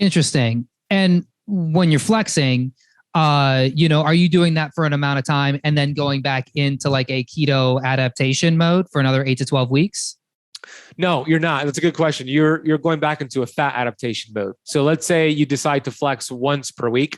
Interesting. And when you're flexing, are you doing that for an amount of time and then going back into like a keto adaptation mode for another 8 to 12 weeks? No, you're not. That's a good question. You're going back into a fat adaptation mode. So let's say you decide to flex once per week.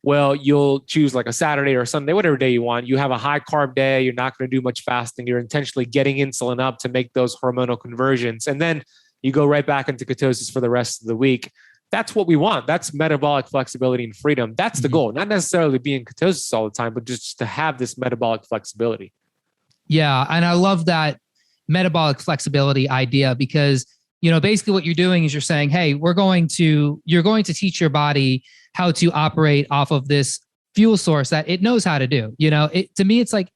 Well, you'll choose like a Saturday or Sunday, whatever day you want. You have a high carb day. You're not going to do much fasting. You're intentionally getting insulin up to make those hormonal conversions. And then you go right back into ketosis for the rest of the week. That's what we want. That's metabolic flexibility and freedom. That's the goal. Not necessarily be in ketosis all the time, but just to have this metabolic flexibility. Yeah. And I love that metabolic flexibility idea because, basically what you're doing is you're saying, hey, you're going to teach your body how to operate off of this fuel source that it knows how to do. To me, it's like,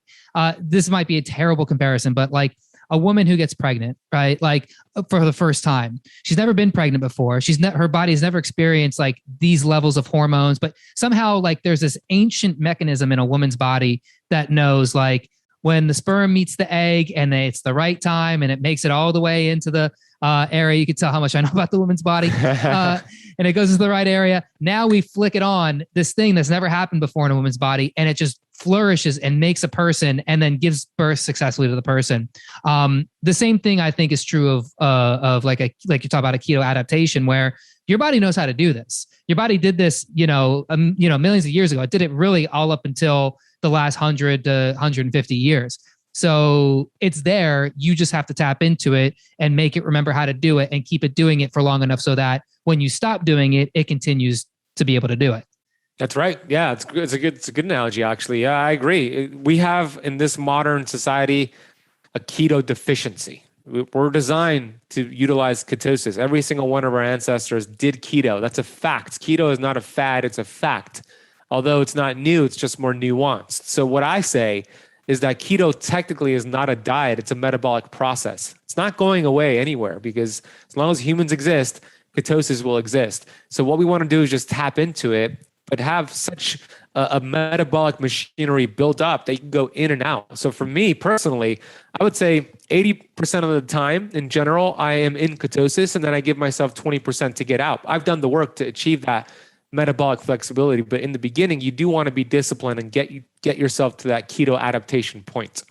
this might be a terrible comparison, but like a woman who gets pregnant, right? Like for the first time, she's never been pregnant before. Her body has never experienced like these levels of hormones, but somehow like there's this ancient mechanism in a woman's body that knows like when the sperm meets the egg and it's the right time and it makes it all the way into the area. You can tell how much I know about the woman's body. And it goes into the right area. Now we flick it on, this thing that's never happened before in a woman's body, and it just flourishes and makes a person and then gives birth successfully to the person. The same thing I think is true of like you talk about a keto adaptation where your body knows how to do this. Your body did this, millions of years ago. It did it really all up until the last 100 to 150 years. So it's there. You just have to tap into it and make it remember how to do it and keep it doing it for long enough so that when you stop doing it, it continues to be able to do it. That's right. Yeah, it's a good analogy, actually. Yeah, I agree. We have in this modern society a keto deficiency. We're designed to utilize ketosis. Every single one of our ancestors did keto. That's a fact. Keto is not a fad, it's a fact. Although it's not new, it's just more nuanced. So what I say is that keto technically is not a diet, it's a metabolic process. It's not going away anywhere because as long as humans exist, ketosis will exist. So what we want to do is just tap into it, but have such a metabolic machinery built up that you can go in and out. So for me personally, I would say 80% of the time in general, I am in ketosis and then I give myself 20% to get out. I've done the work to achieve that metabolic flexibility, but in the beginning, you do want to be disciplined and get yourself to that keto adaptation point.